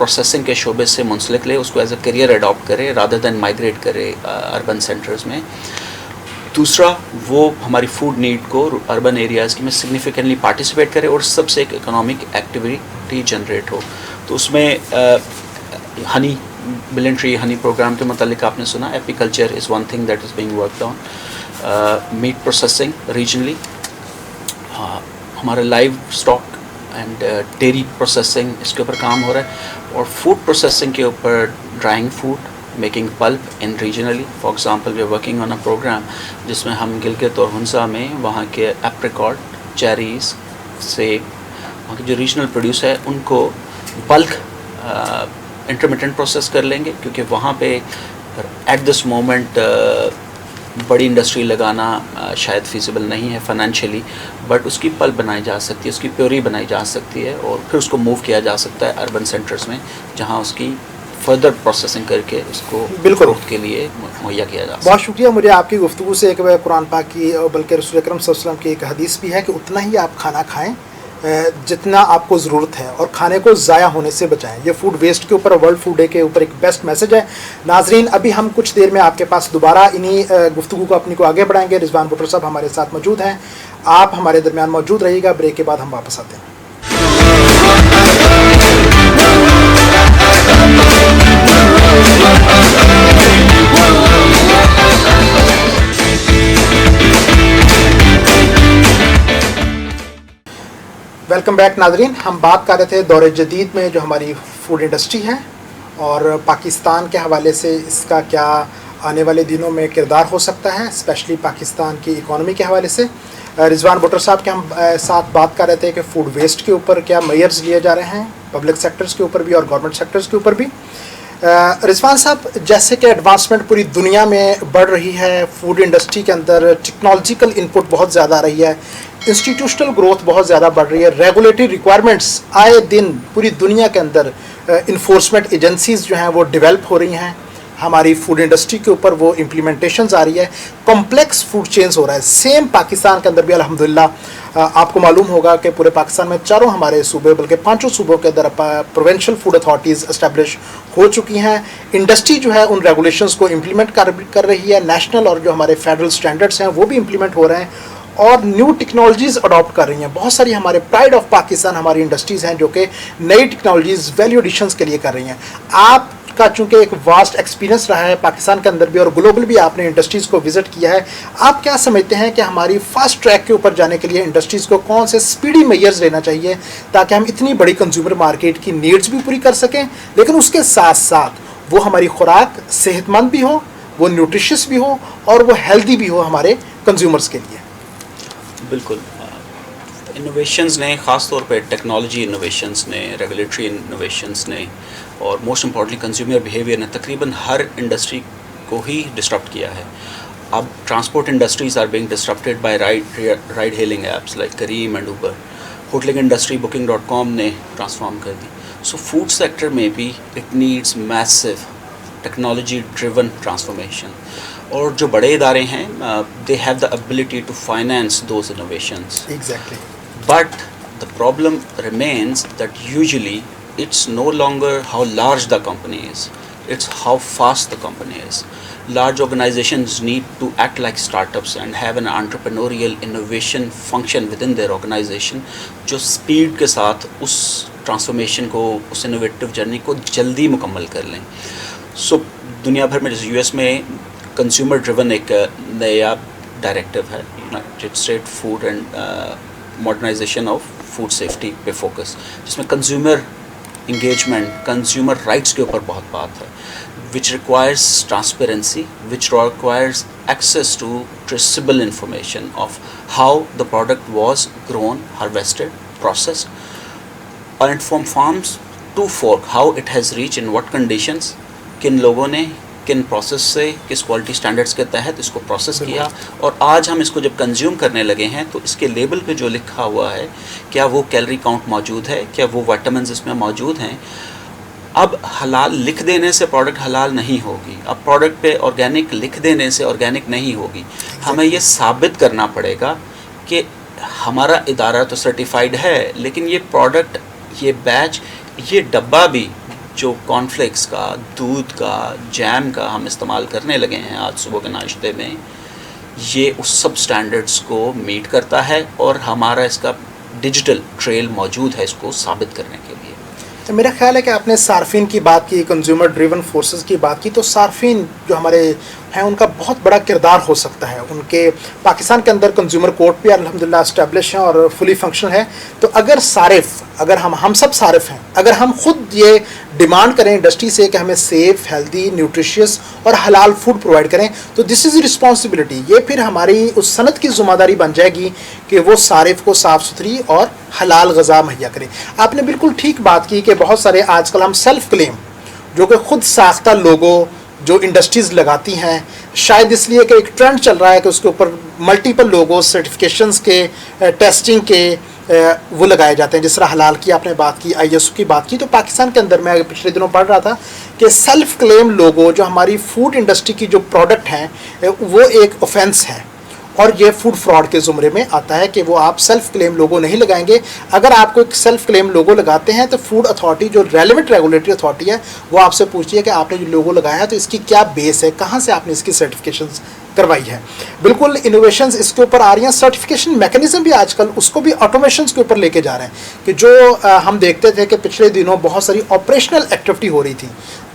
Processing کے شعبے سے منسلک لے, اس کو ایز اے کیریئر اڈاپٹ کرے رادر دین مائگریٹ کرے اربن سینٹرز میں. دوسرا, وہ ہماری فوڈ نیڈ کو اربن ایریاز کی میں سگنیفیکنٹلی پارٹیسپیٹ کرے اور سب سے ایک اکنامک ایکٹیویٹی جنریٹ ہو. تو اس میں honey billion tree honey programme کے متعلق آپ نے سنا, apiculture is one thing that is being worked on. Meat processing regionally, ہمارا livestock and dairy processing اس کے اوپر کام ہو رہا ہے, اور فوڈ پروسیسنگ کے اوپر drying food making pulp in regionally. For example we are working on a program جس میں ہم گلگت اور ہنسا میں وہاں کے ایپریکاٹ, چیریز, سیب, وہاں کے جو ریجنل پروڈیوس ہے ان کو بلک انٹرمیڈینٹ پروسیس کر لیں گے, کیونکہ وہاں پہ ایٹ دس مومنٹ بڑی انڈسٹری لگانا شاید فیزیبل نہیں ہے فائنینشلی, بٹ اس کی پلپ بنائی جا سکتی ہے, اس کی پیوری بنائی جا سکتی ہے, اور پھر اس کو موو کیا جا سکتا ہے اربن سینٹرز میں جہاں اس کی فردر پروسیسنگ کر کے اس کو بالکل کے لیے مہیا کیا جا سکتا ہے. بہت شکریہ. مجھے آپ کی گفتگو سے ایک قرآن پاک کی بلکہ رسول اکرم صلی اللہ علیہ وسلم کی ایک حدیث بھی ہے کہ اتنا ہی آپ کھانا کھائیں جتنا آپ کو ضرورت ہے, اور کھانے کو ضائع ہونے سے بچائیں. یہ فوڈ ویسٹ کے اوپر, ورلڈ فوڈ ڈے کے اوپر ایک بیسٹ میسج ہے. ناظرین, ابھی ہم کچھ دیر میں آپ کے پاس دوبارہ انہی گفتگو کو اپنی کو آگے بڑھائیں گے. رضوان بٹر صاحب ہمارے ساتھ موجود ہیں, آپ ہمارے درمیان موجود رہیے گا. بریک کے بعد ہم واپس آتے ہیں. ویلکم بیک ناظرین. ہم بات کر رہے تھے دور جدید میں جو ہماری فوڈ انڈسٹری ہے اور پاکستان کے حوالے سے اس کا کیا آنے والے دنوں میں کردار ہو سکتا ہے, اسپیشلی پاکستان کی اکانومی کے حوالے سے. رضوان بٹر صاحب کے ہم ساتھ بات کر رہے تھے کہ فوڈ ویسٹ کے اوپر کیا میئرز لیے جا رہے ہیں, پبلک سیکٹرز کے اوپر بھی اور گورنمنٹ سیکٹرز کے اوپر بھی. رضوان صاحب, جیسے کہ ایڈوانسمنٹ پوری دنیا میں بڑھ رہی ہے, فوڈ انڈسٹری کے اندر ٹیکنالوجیکل انپٹ بہت زیادہ آ رہی ہے, انسٹیٹیوشنل گروتھ بہت زیادہ بڑھ رہی ہے, ریگولیٹری ریکوائرمنٹس آئے دن پوری دنیا کے اندر انفورسمنٹ ایجنسیز جو ہیں وہ ڈیولپ ہو رہی ہیں, ہماری فوڈ انڈسٹری کے اوپر وہ امپلیمنٹیشنز آ رہی ہے, کمپلیکس فوڈ چینز ہو رہا ہے. سیم پاکستان کے اندر بھی الحمدللہ آپ کو معلوم ہوگا کہ پورے پاکستان میں چاروں ہمارے صوبے بلکہ 5 صوبوں کے اندر پروونشل فوڈ اتھارٹیز اسٹیبلش ہو چکی ہیں. انڈسٹری جو ہے ان ریگولیشنز کو امپلیمنٹ کر رہی ہے, نیشنل اور جو ہمارے فیڈرل سٹینڈرڈس ہیں وہ بھی امپلیمنٹ ہو رہے ہیں اور نیو ٹیکنالوجیز اڈاپٹ کر رہی ہیں. بہت ساری ہمارے پرائڈ آف پاکستان ہماری انڈسٹریز ہیں جو کہ نئی ٹیکنالوجیز ویلیو ایڈیشنز کے لیے کر رہی ہیں. آپ کا چونکہ ایک واسٹ ایکسپیرینس رہا ہے پاکستان کے اندر بھی اور گلوبل بھی آپ نے انڈسٹریز کو وزٹ کیا ہے, آپ کیا سمجھتے ہیں کہ ہماری فاسٹ ٹریک کے اوپر جانے کے لیے انڈسٹریز کو کون سے سپیڈی میئرز لینا چاہیے تاکہ ہم اتنی بڑی کنزیومر مارکیٹ کی نیڈز بھی پوری کر سکیں, لیکن اس کے ساتھ ساتھ وہ ہماری خوراک صحت مند بھی ہو, وہ نیوٹریشس بھی ہو اور وہ ہیلدی بھی ہو ہمارے کنزیومرز کے لیے؟ بالکل. انوویشنز نے, خاص طور پہ ٹیکنالوجی انوویشنز نے, ریگولیٹری انوویشنز نے اور موسٹ امپورٹنٹلی کنزیومر بیہیویئر نے تقریباً ہر انڈسٹری کو ہی ڈسٹرپٹ کیا ہے. اب transport industries are being disrupted by ride hailing apps like Careem and Uber. Hoteling industry booking.com نے ٹرانسفارم کر دی. سو فوڈ سیکٹر میں بھی it needs massive technology driven transformation, اور جو بڑے ادارے ہیں they have the ability to finance those innovations. Exactly. But the problem remains that usually it's no longer how large the company is, it's how fast the company is. Large organizations need to act like startups and have an entrepreneurial innovation function within their organization جو speed کے ساتھ اس transformation کو, اس innovative journey کو جلدی مکمل کر لیں. سو دنیا بھر میں جیسے یو ایس میں کنزیومر ڈریون ایک نیا ڈائریکٹیو ہے, United State food and modernisation of food safety پہ فوکس, جس میں کنزیومر انگیجمنٹ, کنزیومر رائٹس کے اوپر بہت بات ہے, which requires transparency, which requires access to traceable information of how the product was grown, harvested, processed, and from farms to fork how it has reach in what conditions, کن لوگوں نے کن process سے کس کوالٹی سٹینڈرڈس کے تحت اس کو process کیا, اور آج ہم اس کو جب کنزیوم کرنے لگے ہیں تو اس کے لیبل پہ جو لکھا ہوا ہے کیا وہ کیلری کاؤنٹ موجود ہے, کیا وہ وائٹامنز اس میں موجود ہیں. اب حلال لکھ دینے سے پروڈکٹ حلال نہیں ہوگی, اب پروڈکٹ پہ آرگینک لکھ دینے سے آرگینک نہیں ہوگی. ہمیں یہ ثابت کرنا پڑے گا کہ ہمارا ادارہ تو سرٹیفائڈ ہے لیکن یہ پروڈکٹ, یہ بیچ, یہ ڈبہ بھی جو کارن فلیکس کا، دودھ کا، جیم کا ہم استعمال کرنے لگے ہیں آج صبح کے ناشتے میں، یہ اس سب سٹینڈرڈز کو میٹ کرتا ہے اور ہمارا اس کا ڈیجیٹل ٹریل موجود ہے اس کو ثابت کرنے کے لیے۔ میرا خیال ہے کہ آپ نے صارفین کی بات کی، کنزیومر ڈریون فورسز کی بات کی، تو صارفین جو ہمارے ہیں ان کا بہت بڑا کردار ہو سکتا ہے۔ ان کے پاکستان کے اندر کنزیومر کورٹ بھی الحمدللہ اسٹیبلش ہیں اور فلی فنکشنل ہے۔ تو اگر صارف، اگر ہم سب صارف ہیں، اگر ہم خود یہ ڈیمانڈ کریں انڈسٹری سے کہ ہمیں سیف، ہیلدی، نیوٹریشیس اور حلال فوڈ پرووائڈ کریں، تو دس از رسپانسبلٹی، یہ پھر ہماری اس صنعت کی ذمہ داری بن جائے گی کہ وہ صارف کو صاف ستھری اور حلال غذا مہیا کرے۔ آپ نے بالکل ٹھیک بات کی کہ بہت سارے آج کل ہم سیلف کلیم جو کہ خود ساختہ لوگو جو انڈسٹریز لگاتی ہیں، شاید اس لیے کہ ایک ٹرینڈ چل رہا ہے کہ اس کے اوپر ملٹیپل لوگو سرٹیفکیشنز کے، ٹیسٹنگ کے وہ لگائے جاتے ہیں۔ جس طرح حلال کی آپ نے بات کی، ISO کی بات کی، تو پاکستان کے اندر میں پچھلے دنوں پڑھ رہا تھا کہ سیلف کلیم لوگو جو ہماری فوڈ انڈسٹری کی جو پروڈکٹ ہیں وہ ایک اوفینس ہے، اور یہ فوڈ فراڈ کے زمرے میں آتا ہے کہ وہ آپ سیلف کلیم لوگو نہیں لگائیں گے۔ اگر آپ کو ایک سیلف کلیم لوگو لگاتے ہیں تو فوڈ اتھارٹی جو ریلیونٹ ریگولیٹری اتھارٹی ہے وہ آپ سے پوچھتی ہے کہ آپ نے جو لوگو لگایا ہے تو اس کی کیا بیس ہے، کہاں سے آپ نے اس کی سرٹیفکیشنز کروائی ہے۔ بالکل انوویشنز اس کے اوپر آ رہی ہیں، سرٹیفکیشن میکینزم بھی آج کل اس کو بھی آٹومیشنز کے اوپر لے کے جا رہے ہیں کہ جو ہم دیکھتے تھے کہ پچھلے دنوں بہت ساری آپریشنل ایکٹیویٹی ہو رہی تھی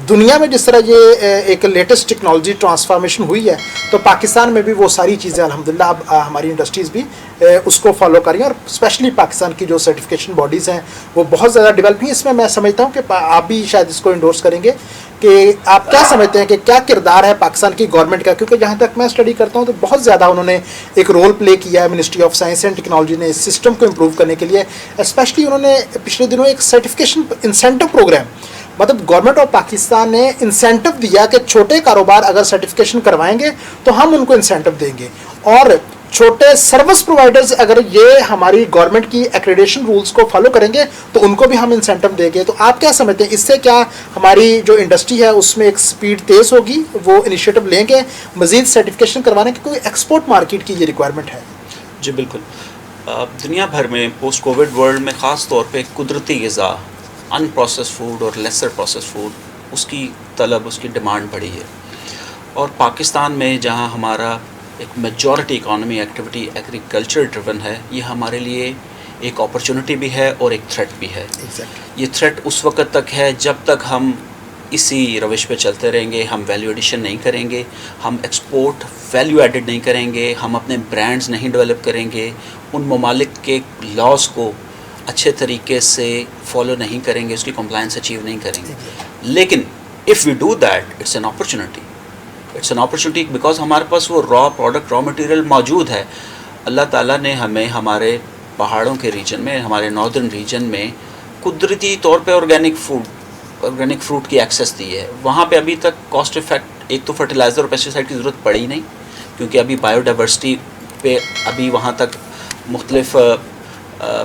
دنیا میں، جس طرح یہ ایک لیٹسٹ ٹیکنالوجی ٹرانسفارمیشن ہوئی ہے، تو پاکستان میں بھی وہ ساری چیزیں الحمدللہ اب ہماری انڈسٹریز بھی اس کو فالو کر رہی ہیں، اور اسپیشلی پاکستان کی جو سرٹیفکیشن باڈیز ہیں وہ بہت زیادہ ڈیولپ ہیں۔ اس میں سمجھتا ہوں کہ آپ بھی شاید اس کو انڈورس کریں گے کہ آپ کیا سمجھتے ہیں کہ کیا کردار ہے پاکستان کی گورنمنٹ کا، کیونکہ جہاں تک میں اسٹڈی کرتا ہوں تو بہت زیادہ انہوں نے ایک رول پلے کیا ہے ministry of science and technology نے اس سسٹم کو امپروو کرنے کے لیے۔ اسپیشلی انہوں نے پچھلے دنوں ایک سرٹیفکیشن انسینٹو پروگرام، مطلب گورنمنٹ آف پاکستان نے انسینٹو دیا کہ چھوٹے کاروبار اگر سرٹیفکیشن کروائیں گے تو ہم ان کو انسینٹو دیں گے، اور چھوٹے سروس پرووائڈرز اگر یہ ہماری گورنمنٹ کی ایکریڈیشن رولز کو فالو کریں گے تو ان کو بھی ہم انسینٹو دیں گے۔ تو آپ کیا سمجھتے ہیں اس سے کیا ہماری جو انڈسٹری ہے اس میں ایک سپیڈ تیز ہوگی، وہ انیشیٹو لیں گے مزید سرٹیفکیشن کروانے کی، کوئی ایکسپورٹ مارکیٹ کی یہ ریکوائرمنٹ ہے؟ جی بالکل، دنیا بھر میں پوسٹ کووڈ ورلڈ میں خاص طور پہ قدرتی غذا، ان پروسیس فوڈ اور لیسر پروسیس فوڈ، اس کی طلب، اس کی ڈیمانڈ بڑھی ہے، اور پاکستان میں جہاں ہمارا ایک majority economy activity agriculture driven ہے، یہ ہمارے لیے ایک اپرچونٹی بھی ہے اور ایک تھریٹ بھی ہے۔ یہ تھریٹ اس وقت تک ہے جب تک ہم اسی روش پہ چلتے رہیں گے، ہم ویلیو ایڈیشن نہیں کریں گے، ہم ایکسپورٹ ویلیو ایڈڈ نہیں کریں گے، ہم اپنے برانڈز نہیں ڈیولپ کریں گے، ان ممالک کے لاز کو اچھے طریقے سے فالو نہیں کریں گے، اس کی کمپلائنس اچیو نہیں کریں گے۔ لیکن if we do that, it's an opportunity, it's an opportunity because ہمارے پاس وہ را پروڈکٹ، را مٹیریل موجود ہے۔ اللہ تعالیٰ نے ہمیں ہمارے پہاڑوں کے ریجن میں، ہمارے ناردرن ریجن میں قدرتی طور پہ آرگینک فروٹ کی ایکسیس دی ہے۔ وہاں پہ ابھی تک کاسٹ افیکٹ، ایک تو فرٹیلائزر اور پیسٹیسائڈ کی ضرورت پڑی نہیں، کیونکہ ابھی بایو ڈائیورسٹی پہ ابھی وہاں تک مختلف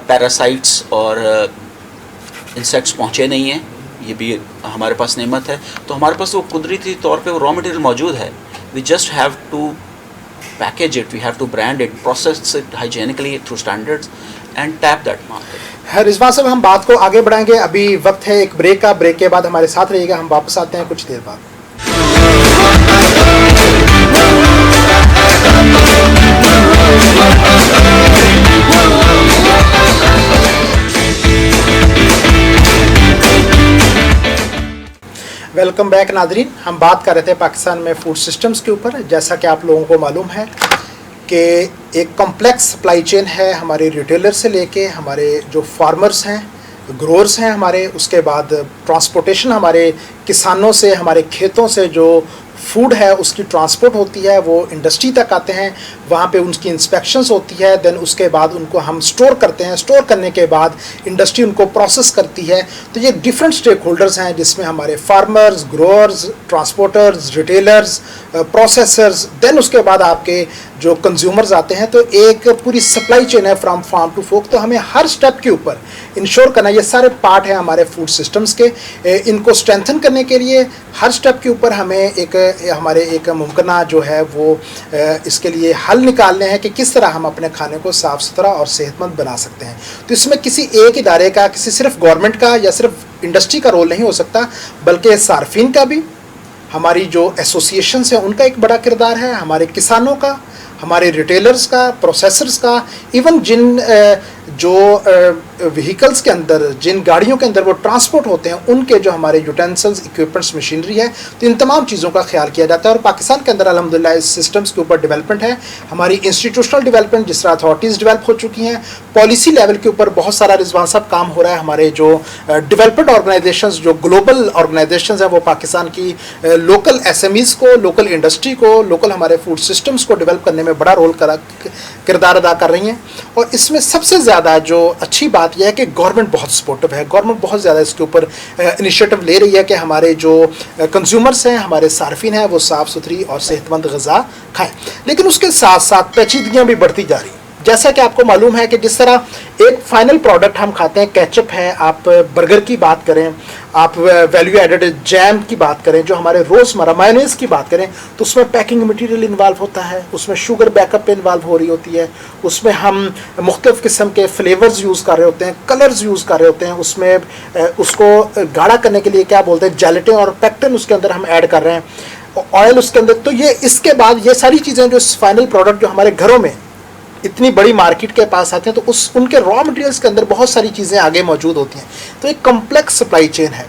پیراسائٹس اور انسیکٹس پہنچے نہیں ہیں، یہ بھی ہمارے پاس نعمت ہے۔ تو ہمارے پاس وہ قدرتی طور پہ وہ را مٹیریل موجود ہے، we just have to package it, we have to brand it, process it hygienically through standards and tap that market۔ رضوان صاحب، ہم بات کو آگے بڑھائیں گے، ابھی وقت ہے ایک بریک کا، بریک کے بعد ہمارے ساتھ رہیے گا، ہم واپس آتے ہیں کچھ دیر بعد۔ ویلکم بیک ناظرین، ہم بات کر رہے تھے پاکستان میں فوڈ سسٹمز کے اوپر۔ جیسا کہ آپ لوگوں کو معلوم ہے کہ ایک کمپلیکس سپلائی چین ہے، ہمارے ریٹیلر سے لے کے ہمارے جو فارمرز ہیں، گروورز ہیں ہمارے، اس کے بعد ٹرانسپورٹیشن ہمارے کسانوں سے، ہمارے کھیتوں سے جو فوڈ ہے اس کی ٹرانسپورٹ ہوتی ہے، وہ انڈسٹری تک آتے ہیں، وہاں پہ ان کی انسپیکشنز ہوتی ہے، دین اس کے بعد ان کو ہم سٹور کرتے ہیں، سٹور کرنے کے بعد انڈسٹری ان کو پروسیس کرتی ہے۔ تو یہ ڈیفرنٹ سٹیک ہولڈرز ہیں جس میں ہمارے farmers, growers, transporters, retailers, processors, then اس کے بعد آپ کے جو کنزیومرز آتے ہیں۔ تو ایک پوری سپلائی چین ہے فرام فارم ٹو فورک۔ تو ہمیں ہر سٹیپ کے اوپر انشور کرنا، یہ سارے پارٹ ہیں ہمارے فوڈ سسٹمز کے، ان کو اسٹرینتھن کرنے کے لیے ہر سٹیپ کے اوپر ہمیں ایک ہمارے ایک ممکنہ جو ہے وہ اس کے لیے حل حل نکالنے ہیں کہ کس طرح ہم اپنے کھانے کو صاف ستھرا اور صحت مند بنا سکتے ہیں. تو اس میں کسی ایک ادارے کا، کسی صرف گورنمنٹ کا یا صرف انڈسٹری کا رول نہیں ہو سکتا، بلکہ صارفین کا بھی، ہماری جو ایسوسیشنز ہیں ان کا ایک بڑا کردار ہے، ہمارے کسانوں کا، ہمارے ریٹیلرز کا، پروسیسرز کا، ایون جن جو وہیکلز کے اندر، جن گاڑیوں کے اندر وہ ٹرانسپورٹ ہوتے ہیں، ان کے جو ہمارے یوٹینسلز، اکوپمنٹس، مشینری ہے، تو ان تمام چیزوں کا خیال کیا جاتا ہے. اور پاکستان کے اندر الحمدللہ اس سسٹمز کے اوپر ڈیولپمنٹ ہے. ہماری انسٹیٹیوشنل ڈیولپمنٹ، جس طرح اتھارٹیز ڈیولپ ہو چکی ہیں، پالیسی لیول کے اوپر بہت سارا رضوان صاحب کام ہو رہا ہے. ہمارے جو ڈیولپمنٹ آرگنائزیشنز، جو گلوبل آرگنائزیشنز ہیں، وہ پاکستان کی لوکل ایس ایم ایز کو، لوکل انڈسٹری کو، لوکل ہمارے فوڈ سسٹمز کو ڈیولپ کرنے میں بڑا رول کردار ادا کر رہی ہیں. اور اس میں سب سے زیادہ جو اچھی بات یہ ہے کہ گورنمنٹ بہت سپورٹو ہے. گورنمنٹ بہت زیادہ اس کے اوپر انیشیٹو لے رہی ہے کہ ہمارے جو کنزیومرز ہیں، ہمارے صارفین ہیں، وہ صاف ستھری اور صحت مند غذا کھائیں. لیکن اس کے ساتھ ساتھ پیچیدگیاں بھی بڑھتی جا رہی ہیں. جیسا کہ آپ کو معلوم ہے کہ جس طرح ایک فائنل پروڈکٹ ہم کھاتے ہیں، کیچپ ہے، آپ برگر کی بات کریں، آپ ویلیو ایڈڈ جیم کی بات کریں، جو ہمارے روزمرہ مایونیز کی بات کریں، تو اس میں پیکنگ مٹیریل انوالو ہوتا ہے، اس میں شوگر بیک اپ انوالو ہو رہی ہوتی ہے، اس میں ہم مختلف قسم کے فلیورز یوز کر رہے ہوتے ہیں، کلرز یوز کر رہے ہوتے ہیں، اس میں اس کو گاڑھا کرنے کے لیے کیا بولتے ہیں، جیلیٹن اور پیکٹن اس کے اندر ہم ایڈ کر رہے ہیں، آئل اس کے اندر. تو یہ اس کے بعد یہ ساری چیزیں جو فائنل پروڈکٹ جو ہمارے گھروں میں اتنی بڑی مارکیٹ کے پاس آتے ہیں، تو ان کے را مٹیریلز کے اندر بہت ساری چیزیں آگے موجود ہوتی ہیں. تو ایک کمپلیکس سپلائی چین ہے.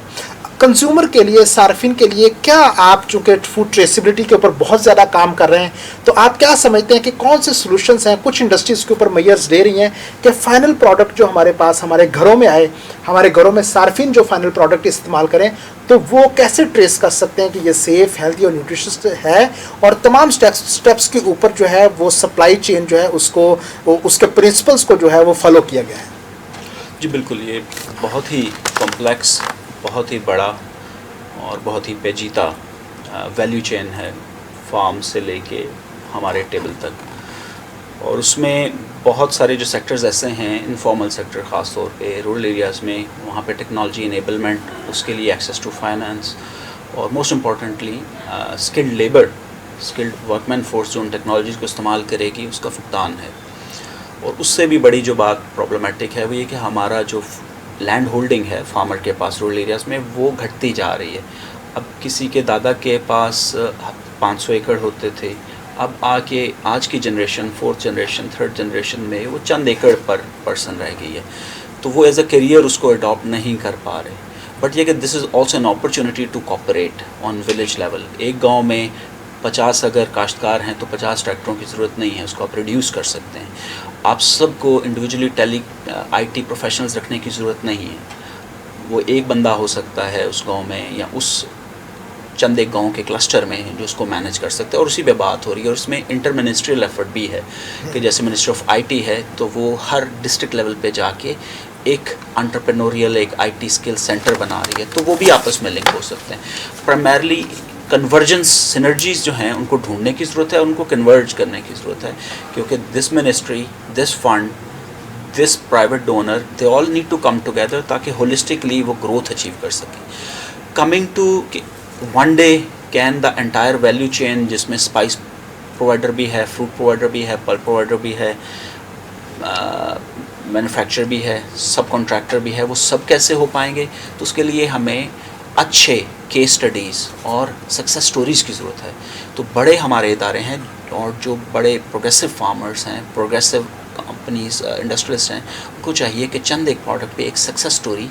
کنزیومر کے لیے، صارفین کے لیے کیا آپ چونکہ فوڈ ٹریسیبلٹی کے اوپر بہت زیادہ کام کر رہے ہیں، تو آپ کیا سمجھتے ہیں کہ کون سے سلوشنز ہیں، کچھ انڈسٹریز کے اوپر میئرز لے رہی ہیں کہ فائنل پروڈکٹ جو ہمارے پاس ہمارے گھروں میں آئے، ہمارے گھروں میں صارفین جو فائنل پروڈکٹ استعمال کریں، تو وہ کیسے ٹریس کر سکتے ہیں کہ یہ سیف، ہیلتھی اور نیوٹریشس ہے، اور تمام سٹیپس کے اوپر جو ہے وہ سپلائی چین جو ہے اس کے پرنسپلز کو جو ہے وہ فالو کیا گیا ہے. جی بالکل، یہ بہت ہی کمپلیکس، بہت ہی بڑا اور بہت ہی پیچیدہ ویلیو چین ہے، فارم سے لے کے ہمارے ٹیبل تک. اور اس میں بہت سارے جو سیکٹرز ایسے ہیں، انفارمل سیکٹر خاص طور پہ رورل ایریاز میں، وہاں پہ ٹیکنالوجی انیبلمنٹ، اس کے لیے ایکسیس ٹو فائنانس، اور most importantly skilled labour, skilled work man force جو ان ٹیکنالوجیز کو استعمال کرے گی، اس کا فقدان ہے. اور اس سے بھی بڑی جو بات پرابلمٹک ہے وہ یہ کہ ہمارا جو لینڈ ہولڈنگ ہے فارمر کے پاس رورل ایریاز میں، وہ گھٹتی جا رہی ہے. اب کسی کے دادا کے پاس 500 ایکڑ ہوتے تھے، اب آج کی generation, 4th generation, 3rd generation میں وہ چند ایکڑ پر پرسن رہ گئی ہے. تو وہ ایز اے کیریئر اس کو اڈاپٹ نہیں کر پا رہے. بٹ یہ کہ this is also an opportunity to cooperate on village level. ایک گاؤں میں 50 اگر کاشتکار ہیں تو 50 ٹریکٹروں کی ضرورت نہیں ہے، اس کو آپ ریڈیوس کر سکتے ہیں. آپ سب کو انڈیویجولی آئی ٹی پروفیشنلز رکھنے کی ضرورت نہیں ہے. وہ ایک بندہ ہو سکتا ہے اس گاؤں میں، یا اس چند ایک گاؤں کے کلسٹر میں جو اس کو مینیج کر سکتے ہیں. اور اسی پہ بات ہو رہی ہے. اور اس میں انٹر منسٹریل ایفرٹ بھی ہے کہ جیسے منسٹری آف آئی ٹی ہے، تو وہ ہر ڈسٹرکٹ لیول پہ جا کے ایک انٹرپرینوریل، ایک آئی ٹی اسکل سینٹر بنا رہی ہے، تو وہ بھی آپس میں لنک ہو سکتے ہیں. پرائمرلی کنورجنس سنرجیز جو ہیں ان کو ڈھونڈنے کی ضرورت ہے، ان کو کنورج کرنے کی ضرورت ہے، کیونکہ this ministry, this fund, this private donor, they all need to come together تاکہ ہولسٹکلی وہ گروتھ اچیو کر سکیں. Coming to one day can the entire value chain, جس میں اسپائس پرووائڈر بھی ہے، فروٹ پرووائڈر بھی ہے، پلپ پرووائڈر بھی ہے، مینوفیکچر بھی ہے، سب کانٹریکٹر بھی ہے، وہ سب کیسے ہو پائیں گے؟ تو اس کے لیے ہمیں اچھے کیس سٹڈیز اور سکسیس سٹوریز کی ضرورت ہے. تو بڑے ہمارے ادارے ہیں اور جو بڑے پروگریسو فارمرز ہیں، پروگریسو کمپنیز، انڈسٹریلسٹ ہیں، ان کو چاہیے کہ چند ایک پروڈکٹ پہ ایک سکسیس سٹوری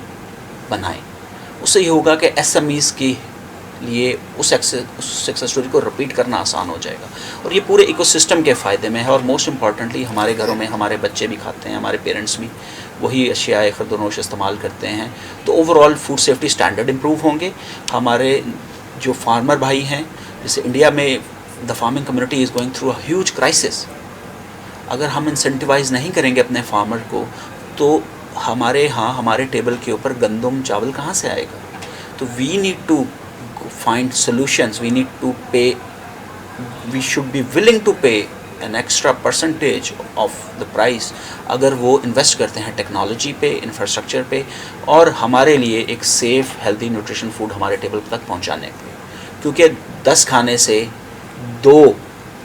بنائیں. اس سے یہ ہوگا کہ ایس ایم ایز کی لیے اس سکسیس سٹوری کو رپیٹ کرنا آسان ہو جائے گا، اور یہ پورے ایکو سسٹم کے فائدے میں ہے. اور موسٹ امپورٹنٹلی ہمارے گھروں میں ہمارے بچے بھی کھاتے ہیں، ہمارے پیرنٹس بھی وہی اشیاء خرد و نوش استعمال کرتے ہیں، تو over all food safety standard improve ہوں گے. ہمارے جو فارمر بھائی ہیں، جیسے انڈیا میں the farming community is going through a huge crisis. اگر ہم انسینٹیوائز نہیں کریں گے اپنے فارمر کو، تو ہمارے ٹیبل کے اوپر گندم چاول کہاں سے آئے گا؟ تو we need to find solutions, we need to pay, we should be willing to pay an extra percentage of the price اگر وہ انویسٹ کرتے ہیں ٹیکنالوجی پہ، انفراسٹرکچر پہ، اور ہمارے لیے ایک سیف، ہیلتھی، نیوٹریشن فوڈ ہمارے ٹیبل تک پہنچانے کے لیے. کیونکہ 10 کھانے سے 2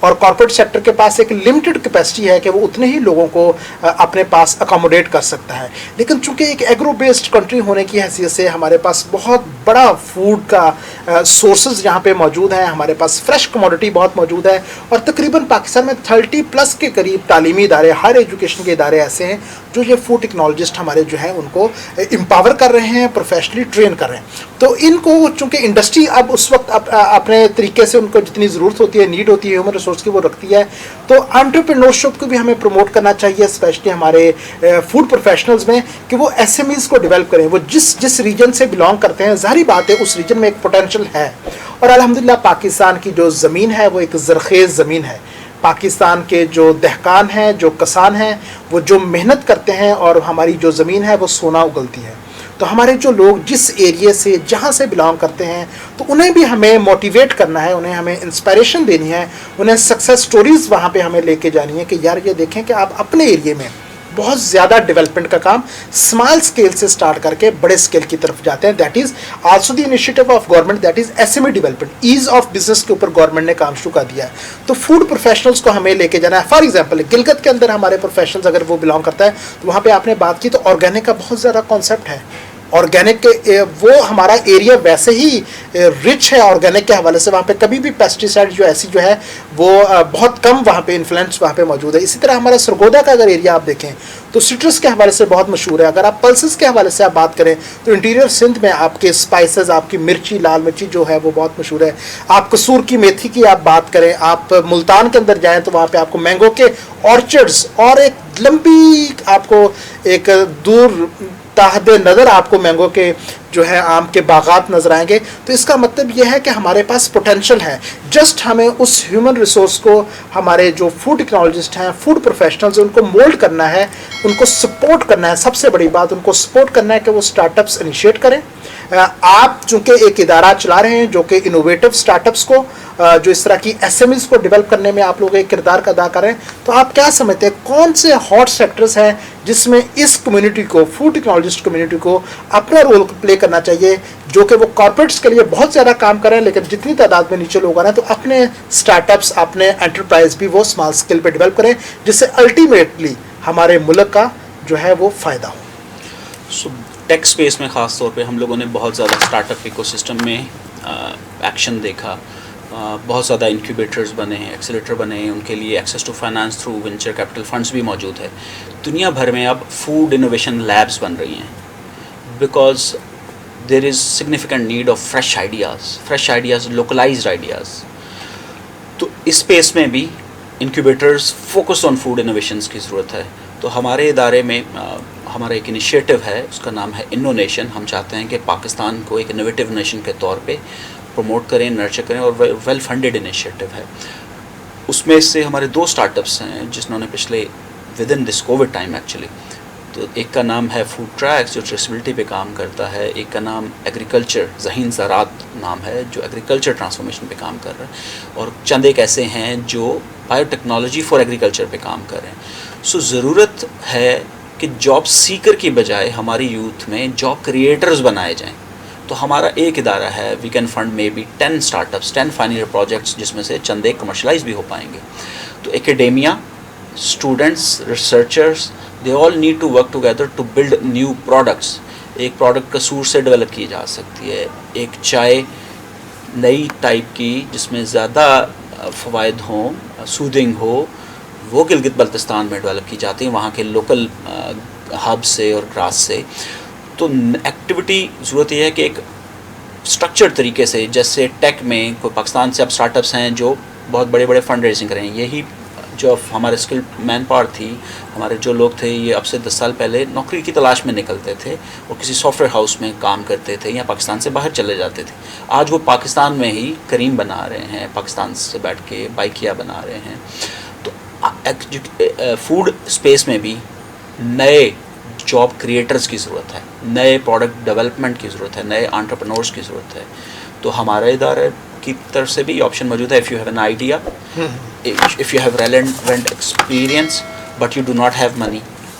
اور کارپوریٹ سیکٹر کے پاس ایک لمیٹڈ کیپیسٹی ہے کہ وہ اتنے ہی لوگوں کو اپنے پاس اکاموڈیٹ کر سکتا ہے. لیکن چونکہ ایک ایگرو بیسڈ کنٹری ہونے کی حیثیت سے ہمارے پاس بہت بڑا فوڈ کا سورسز یہاں پہ موجود ہیں, ہمارے پاس فریش کموڈٹی بہت موجود ہے, اور تقریباً پاکستان میں 30+ کے قریب تعلیمی ادارے, ہائر ایجوکیشن کے ادارے ایسے ہیں جو یہ فوڈ ٹیکنالوجسٹ ہمارے جو ہیں ان کو امپاور کر رہے ہیں, پروفیشنلی ٹرین کر رہے ہیں. تو ان کو چونکہ انڈسٹری اب اس وقت اپنے طریقے سے ان کو جتنی ضرورت ہوتی ہے, نیڈ ہوتی ہے ہیومن ریسورس کی, وہ رکھتی ہے. تو انٹرپرینورشپ کو بھی ہمیں پروموٹ کرنا چاہیے, اسپیشلی ہمارے فوڈ پروفیشنلز میں, کہ وہ ایس ایم ایز کو ڈیولپ کریں. وہ جس ریجن سے بلانگ کرتے ہیں, ظاہری بات ہے اس ریجن میں ایک پوٹینشیل ہے, اور الحمدللہ پاکستان کی جو زمین ہے وہ ایک زرخیز زمین ہے. پاکستان کے جو دہقان ہیں, جو کسان ہیں, وہ جو محنت کرتے ہیں, اور ہماری جو زمین ہے وہ سونا اگلتی ہے. تو ہمارے جو لوگ جس ایریے سے جہاں سے بلانگ کرتے ہیں, تو انہیں بھی ہمیں موٹیویٹ کرنا ہے, انہیں ہمیں انسپائریشن دینی ہے, انہیں سکسیس سٹوریز وہاں پہ ہمیں لے کے جانی ہے کہ یار یہ دیکھیں کہ آپ اپنے ایریے میں بہت زیادہ ڈیولپمنٹ کا کام اسمال اسکیل سے اسٹارٹ کر کے بڑے اسکیل کی طرف جاتے ہیں. That is also the initiative of government, that is S M E development, ease of business کے اوپر گورنمنٹ نے کام شروع کر دیا ہے. تو فوڈ پروفیشنلس کو ہمیں لے کے جانا ہے. فار ایگزامپل گلگت کے اندر ہمارے پروفیشنلز اگر وہ بلانگ کرتا ہے, تو وہاں پہ آپ نے بات کی تو آرگینک کا بہت زیادہ کانسیپٹ ہے. آرگینک وہ ہمارا ایریا ویسے ہی رچ ہے آرگینک کے حوالے سے, وہاں پہ کبھی بھی پیسٹیسائڈ جو ایسی جو ہے وہ بہت کم وہاں پہ انفلوئنس وہاں پہ موجود ہے. اسی طرح ہمارا سرگودا کا اگر ایریا آپ دیکھیں تو سٹرس کے حوالے سے بہت مشہور ہے. اگر آپ پلسز کے حوالے سے آپ بات کریں تو انٹیریئر سندھ میں آپ کے اسپائسز, آپ کی مرچی, لال مرچی جو ہے وہ بہت مشہور ہے. آپ قصور کی میتھی کی آپ بات کریں, آپ ملتان کے اندر جائیں تو وہاں پہ آپ کو مینگو کے آرچرڈز اور ایک لمبی آپ کو ایک دور تاحد نظر آپ کو مینگو کے جو ہے آم کے باغات نظر آئیں گے. تو اس کا مطلب یہ ہے کہ ہمارے پاس پوٹینشیل ہے, جسٹ ہمیں اس ہیومن ریسورس کو ہمارے جو فوڈ ٹیکنالوجسٹ ہیں, فوڈ پروفیشنلز ان کو مولڈ کرنا ہے, ان کو سپورٹ کرنا ہے. سب سے بڑی بات ان کو سپورٹ کرنا ہے کہ وہ اسٹارٹ اپس انیشیٹ کریں. آپ چونکہ ایک ادارہ چلا رہے ہیں جو کہ انوویٹو اسٹارٹ اپس کو, جو اس طرح کی ایس ایم ایز کو ڈیولپ کرنے میں آپ لوگ ایک کردار ادا کریں, تو آپ کیا سمجھتے ہیں کون سے ہاٹ سیکٹرز ہیں جس میں اس کمیونٹی کو, فوڈ ٹیکنالوجسٹ کمیونٹی کو اپنا رول پلے کرنا چاہیے, جو کہ وہ کارپوریٹس کے لیے بہت زیادہ کام کریں, لیکن جتنی تعداد میں نیچے لوگ آ رہے ہیں تو اپنے اسٹارٹ اپس, اپنے انٹرپرائز بھی وہ اسمال اسکیل پہ ڈیولپ کریں, جس سے الٹیمیٹلی ہمارے ملک کا جو ہے وہ فائدہ ہو. ٹیک اسپیس میں خاص طور پہ ہم لوگوں نے بہت زیادہ اسٹارٹ اپ ایکو سسٹم میں ایکشن دیکھا. بہت زیادہ انکیوبیٹرز بنے ہیں, ایکسیلیٹر بنے ہیں, ان کے لیے access to finance through venture capital funds بھی موجود ہے. دنیا بھر میں اب فوڈ انوویشن لیبس بن رہی ہیں, because there is significant need of fresh ideas, localised ideas. تو اس اسپیس میں بھی incubators focus on food innovations کی ضرورت ہے. تو ہمارے ادارے میں ہمارا ایک انیشیٹو ہے, اس کا نام ہے انو نیشن. ہم چاہتے ہیں کہ پاکستان کو ایک انوویٹو نیشن کے طور پہ پروموٹ کریں, نرچر کریں, اور ویل فنڈیڈ انیشیٹو ہے. اس میں سے ہمارے 2 اسٹارٹ اپس ہیں جنہوں نے پچھلے with in this Covid time actually, تو ایک کا نام ہے فوڈ ٹریکس جو ٹریسبلٹی پہ کام کرتا ہے, ایک کا نام ایگریکلچر ذہین زراعت نام ہے جو ایگریکلچر ٹرانسفارمیشن پہ کام کر رہا ہے, اور چند ایک ایسے ہیں جو بایو ٹیکنالوجی فار ایگریکلچر پہ کام کر رہے ہیں. سو ضرورت ہے کہ جاب سیکر کی بجائے ہماری یوتھ میں جاب کریٹرز بنائے جائیں. تو ہمارا ایک ادارہ ہے, we can fund maybe 10 start ups, 10 final year projects, جس میں سے چند ایک کمرشلائز بھی ہو پائیں گے. تو academia, students, researchers, they all need to work together to build new products. ایک پروڈکٹ قصور سے ڈیولپ کی جا سکتی ہے, ایک چائے نئی ٹائپ کی جس میں زیادہ فوائد ہوں, سودنگ ہو, وہ گلگت بلتستان میں ڈیولپ کی جاتی ہیں وہاں کے لوکل ہب سے اور گراس سے. تو ایکٹیویٹی ضرورت یہ ہے کہ ایک اسٹرکچرڈ طریقے سے, جیسے ٹیک میں کوئی پاکستان سے اب اسٹارٹ اپس ہیں جو بہت بڑے بڑے فنڈ ریزنگ کریں. یہی جو ہمارے اسکل مین پاور تھی, ہمارے جو لوگ تھے, یہ اب سے 10 سال پہلے نوکری کی تلاش میں نکلتے تھے اور کسی سافٹ ویئر ہاؤس میں کام کرتے تھے یا پاکستان سے باہر چلے جاتے تھے. آج وہ پاکستان میں ہی کریم بنا رہے ہیں, پاکستان سے بیٹھ کے بائکیا بنا رہے ہیں. تو فوڈ اسپیس میں بھی نئے جاب کریٹرز کی ضرورت ہے, نئے پروڈکٹ ڈیولپمنٹ کی ضرورت ہے, نئے انٹرپرنورز کی ضرورت ہے. تو ہمارے ادارے کی طرف سے بھی آپشن موجود ہے. If you have an idea, if you have relevant experience but you do not have money,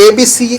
ABC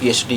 PhD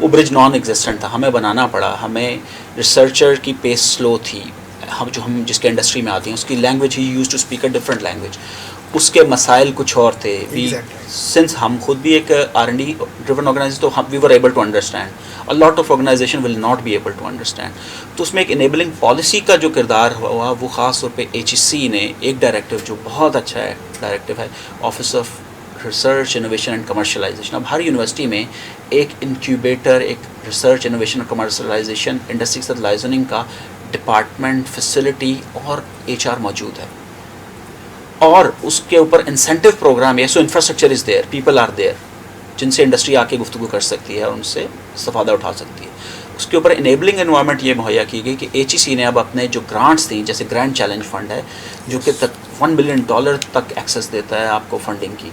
وہ برج نان ایگزسٹنٹ تھا, ہمیں بنانا پڑا. ہمیں ریسرچر کی پیس سلو تھی, ہم جس کے انڈسٹری میں آتے ہیں اس کی لینگویج ہی use to speak a different language, اس کے مسائل کچھ اور تھے. سنس ہم خود بھی ایک R&D ڈریون آرگنائزیشن, تو we were able to understand. A lot of organization will not be able to understand. تو اس میں ایک انیبلنگ پالیسی کا جو کردار ہوا وہ خاص طور پہ HEC نے ایک ڈائریکٹیو جو بہت اچھا ہے ڈائریکٹیو ہے, office of research innovation and commercialisation. اب ہر یونیورسٹی میں ایک انکیوبیٹر, ایک ریسرچ انوویشن اور کمرشلائزیشن انڈسٹری کے ساتھ لائزننگ کا ڈپارٹمنٹ, فیسلٹی اور HR موجود ہے, اور اس کے اوپر انسینٹیو پروگرام ہے. So infrastructure is there, people are there جن سے انڈسٹری آ کے گفتگو کر سکتی ہے اور ان سے استفادہ اٹھا سکتی ہے. اس کے اوپر انیبلنگ انوائرمنٹ یہ مہیا کی گئی کہ HEC نے اب اپنے جو گرانٹس تھیں, جیسے گرینڈ چیلنج فنڈ ہے جو کہ $1 بلین تک ایکسیس دیتا ہے آپ کو فنڈنگ کی,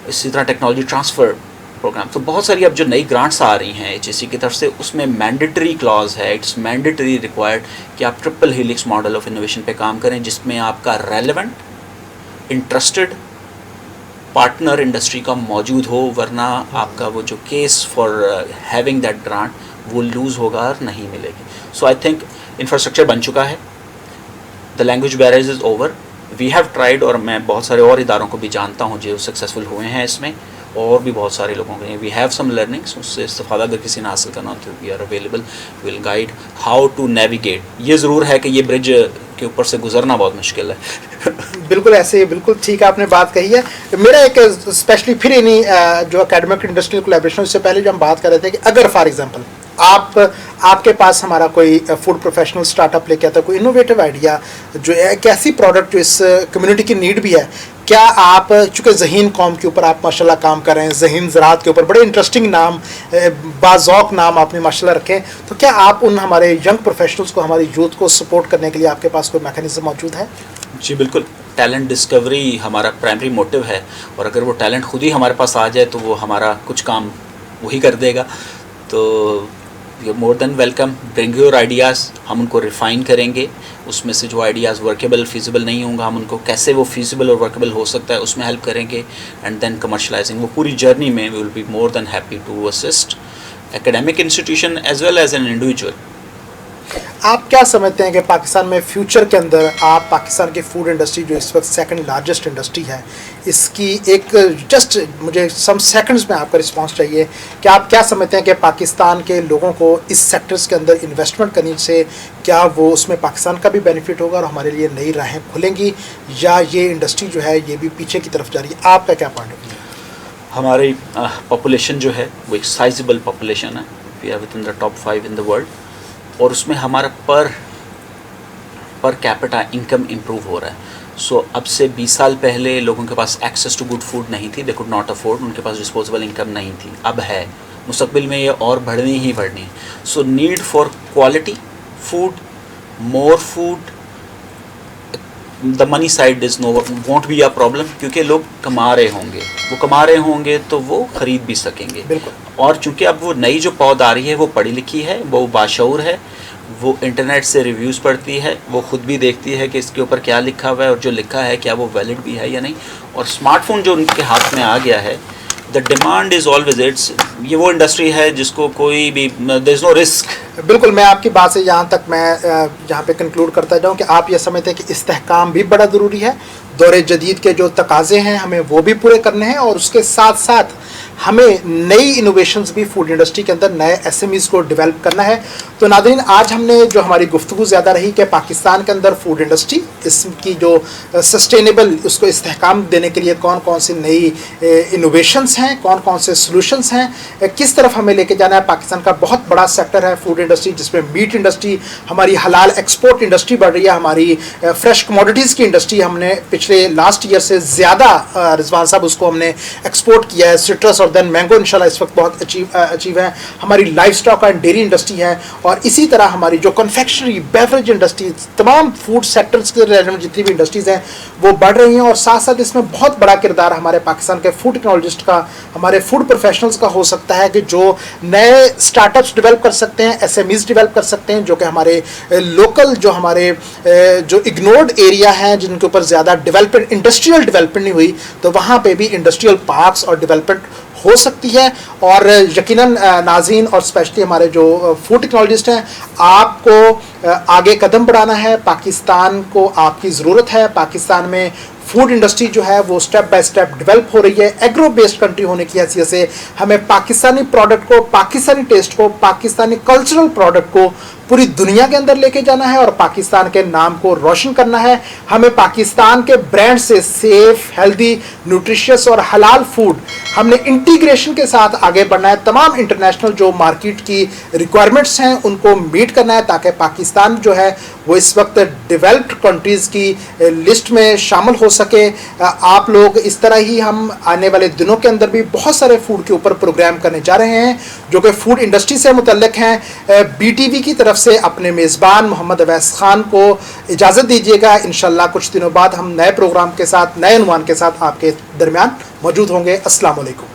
اسی طرح ٹیکنالوجی ٹرانسفر پروگرام. تو بہت ساری اب جو نئی گرانٹس آ رہی ہیں HEC کی طرف سے, اس میں مینڈیٹری کلاز ہے, اٹس مینڈیٹری ریکوائرڈ کہ آپ triple helix model of innovation پہ کام کریں, جس میں آپ کا ریلیونٹ, انٹرسٹڈ پارٹنر انڈسٹری کا موجود ہو, ورنہ آپ کا وہ جو case for having that grant وہ لوز ہوگا اور نہیں ملے گی. سو آئی تھنک انفراسٹرکچر بن چکا ہے, the language barriers is over, we have tried, اور میں بہت سارے اور اداروں کو بھی جانتا ہوں جو سکسیزفل ہوئے ہیں اس میں, اور بھی بہت سارے لوگوں کے, وی ہیو سم لرننگس, اس سے استفادہ اگر کسی نے حاصل کرنا ہو تو we are available, will guide how to navigate. یہ ضرور ہے کہ یہ برج کے اوپر سے گزرنا بہت مشکل ہے. بالکل ایسے, بالکل ٹھیک آپ نے بات کہی ہے. میرا ایک اسپیشلی پھر انہیں جو اکیڈمک انڈسٹریل کولیبریشن, اس سے پہلے جو ہم بات کر رہے تھے کہ اگر فار ایگزامپل آپ کے پاس ہمارا کوئی فوڈ پروفیشنل اسٹارٹ اپ لے کے آتا ہے, کوئی انوویٹو آئیڈیا جو ہے, ایک ایسی پروڈکٹ جو اس کمیونٹی کی نیڈ بھی ہے, کیا آپ, چونکہ ذہین قوم کے اوپر آپ ماشاء اللہ کام کر رہے ہیں, ذہین زراعت کے اوپر بڑے انٹرسٹنگ نام, باذوق نام آپ نے ماشاء اللہ رکھے, تو کیا آپ ان ہمارے ینگ پروفیشنلس کو, ہماری یوتھ کو سپورٹ کرنے کے لیے آپ کے پاس کوئی میکینزم موجود ہے؟ جی بالکل, ٹیلنٹ ڈسکوری ہمارا پرائمری موٹیو ہے, اور اگر وہ ٹیلنٹ خود ہی ہمارے پاس آ جائے تو وہ ہمارا کچھ کام وہی کر دے گا. تو you more than welcome, bring your ideas, ہم ان کو ریفائن کریں گے. اس میں سے جو آئیڈیاز ورکیبل, فیزیبل نہیں ہوں گا, ہم ان کو کیسے وہ فیزیبل اور ورکیبل ہو سکتا ہے اس میں ہیلپ کریں گے, اینڈ دین کمرشلائزنگ. وہ پوری جرنی میں we will be more than happy to assist academic institution as well as an individual. آپ کیا سمجھتے ہیں کہ پاکستان میں فیوچر کے اندر آپ پاکستان کی فوڈ انڈسٹری جو اس وقت سیکنڈ لارجسٹ انڈسٹری ہے, اس کی ایک جسٹ مجھے سم سیکنڈز میں آپ کا رسپانس چاہیے کہ آپ کیا سمجھتے ہیں کہ پاکستان کے لوگوں کو اس سیکٹرز کے اندر انویسٹمنٹ کرنے سے کیا وہ اس میں پاکستان کا بھی بینیفٹ ہوگا اور ہمارے لیے نئی راہیں کھلیں گی, یا یہ انڈسٹری جو ہے یہ بھی پیچھے کی طرف جا رہی ہے؟ آپ کا کیا پوائنٹ آف ویو؟ ہماری پاپولیشن جو ہے وہ ایک سائزبل پاپولیشن ہے, we are with in the top 5 in the world, اور اس میں ہمارا پر کیپٹا انکم امپروو ہو رہا ہے. سو اب سے 20 سال پہلے لوگوں کے پاس ایکسیس ٹو گڈ فوڈ نہیں تھی, دے کوڈ ناٹ افورڈ, ان کے پاس ڈسپوزیبل انکم نہیں تھی, اب ہے, مستقبل میں یہ اور بڑھنی ہی بڑھنی. So need for quality food, more food, the money side is no won't be a problem, کیونکہ لوگ کما رہے ہوں گے, وہ کما رہے ہوں گے تو وہ خرید بھی سکیں گے. بالکل. اور چونکہ اب وہ نئی جو پود آ رہی ہے وہ پڑھی لکھی ہے, وہ باشعور ہے, وہ انٹرنیٹ سے ریویوز پڑھتی ہے, وہ خود بھی دیکھتی ہے کہ اس کے اوپر کیا لکھا ہوا ہے, اور جو لکھا ہے کیا وہ ویلڈ بھی ہے یا نہیں. اور اسمارٹ فون جو ان کے ہاتھ میں آ گیا ہے, the demand is always it's, یہ وہ انڈسٹری ہے جس کو کوئی بھی دیر از نو رسک. بالکل, میں آپ کی بات سے یہاں تک میں یہاں پہ کنکلوڈ کرتا جاؤں کہ آپ یہ سمجھتے ہیں کہ استحکام بھی بڑا ضروری ہے, دور جدید کے جو تقاضے ہیں ہمیں وہ بھی پورے کرنے ہیں, اور اس کے ساتھ ساتھ ہمیں نئی انوویشنز بھی فوڈ انڈسٹری کے اندر نئے SMEs کو ڈیولپ کرنا ہے. تو ناظرین, آج ہم نے جو ہماری گفتگو زیادہ رہی کہ پاکستان کے اندر فوڈ انڈسٹری, اس کی جو سسٹینیبل, اس کو استحکام دینے کے لیے کون کون سی نئی انوویشنز ہیں, کون کون سے سلوشنز ہیں, کس طرف ہمیں لے کے جانا ہے. پاکستان کا بہت بڑا سیکٹر ہے فوڈ انڈسٹری, جس میں میٹ انڈسٹری, ہماری حلال ایکسپورٹ انڈسٹری بڑھ رہی ہے, ہماری فریش کموڈیٹیز کی انڈسٹری ہم نے پچھلے لاسٹ ایئر سے زیادہ, رضوان صاحب, اس کو ہم نے ایکسپورٹ کیا ہے. سٹرس اور دین مینگو انشاءاللہ اس وقت بہت اچیو ہے. ہماری life stock and dairy industry ہے, اور اسی طرح ہماری جو کنفیکشنری, بیوریج انڈسٹری, تمام فوڈ سیکٹرز کے جتنی بھی انڈسٹریز ہیں وہ بڑھ رہی ہیں. اور ساتھ ساتھ اس میں بہت بڑا کردار ہمارے پاکستان کے فوڈ ٹیکنالوجسٹ کا, ہمارے فوڈ پروفیشنلز کا ہو سکتا ہے, کہ جو نئے اسٹارٹ اپس ڈیولپ کر سکتے ہیں, SMEs ڈیولپ کر سکتے ہیں, جو کہ ہمارے لوکل, جو ہمارے جو اگنورڈ ایریا ہیں جن کے اوپر زیادہ ڈیولپمنٹ, انڈسٹریل ڈیولپمنٹ نہیں ہوئی, تو وہاں پہ بھی انڈسٹریل پارکس اور ڈیولپمنٹ ہو سکتی ہے. اور یقیناً ناظرین اور اسپیشلی ہمارے جو فوڈ ٹیکنالوجسٹ ہیں, آپ کو آگے قدم بڑھانا ہے. پاکستان کو آپ کی ضرورت ہے. پاکستان میں فوڈ انڈسٹری جو ہے وہ سٹیپ بائی سٹیپ ڈیولپ ہو رہی ہے. ایگرو بیسڈ کنٹری ہونے کی حیثیت سے ہمیں پاکستانی پروڈکٹ کو, پاکستانی ٹیسٹ کو, پاکستانی کلچرل پروڈکٹ کو پوری دنیا کے اندر لے کے جانا ہے اور پاکستان کے نام کو روشن کرنا ہے. ہمیں پاکستان کے برانڈ سے سیف, ہیلدی, نیوٹریشس اور حلال فوڈ ہم نے انٹیگریشن کے ساتھ آگے بڑھنا ہے. تمام انٹرنیشنل جو مارکیٹ کی ریکوائرمنٹس ہیں ان کو میٹ کرنا ہے تاکہ پاکستان جو ہے وہ اس وقت ڈیولپڈ کنٹریز کی لسٹ میں شامل ہو سکے. آپ لوگ اس طرح ہی ہم آنے والے دنوں کے اندر بھی بہت سارے فوڈ کے اوپر پروگرام کرنے جا رہے ہیں جو کہ فوڈ انڈسٹری سے متعلق ہیں. بی ٹی وی کی طرف سے اپنے میزبان محمد اویس خان کو اجازت دیجیے گا. انشاءاللہ کچھ دنوں بعد ہم نئے پروگرام کے ساتھ, نئے عنوان کے ساتھ آپ کے درمیان موجود ہوں گے. السلام علیکم.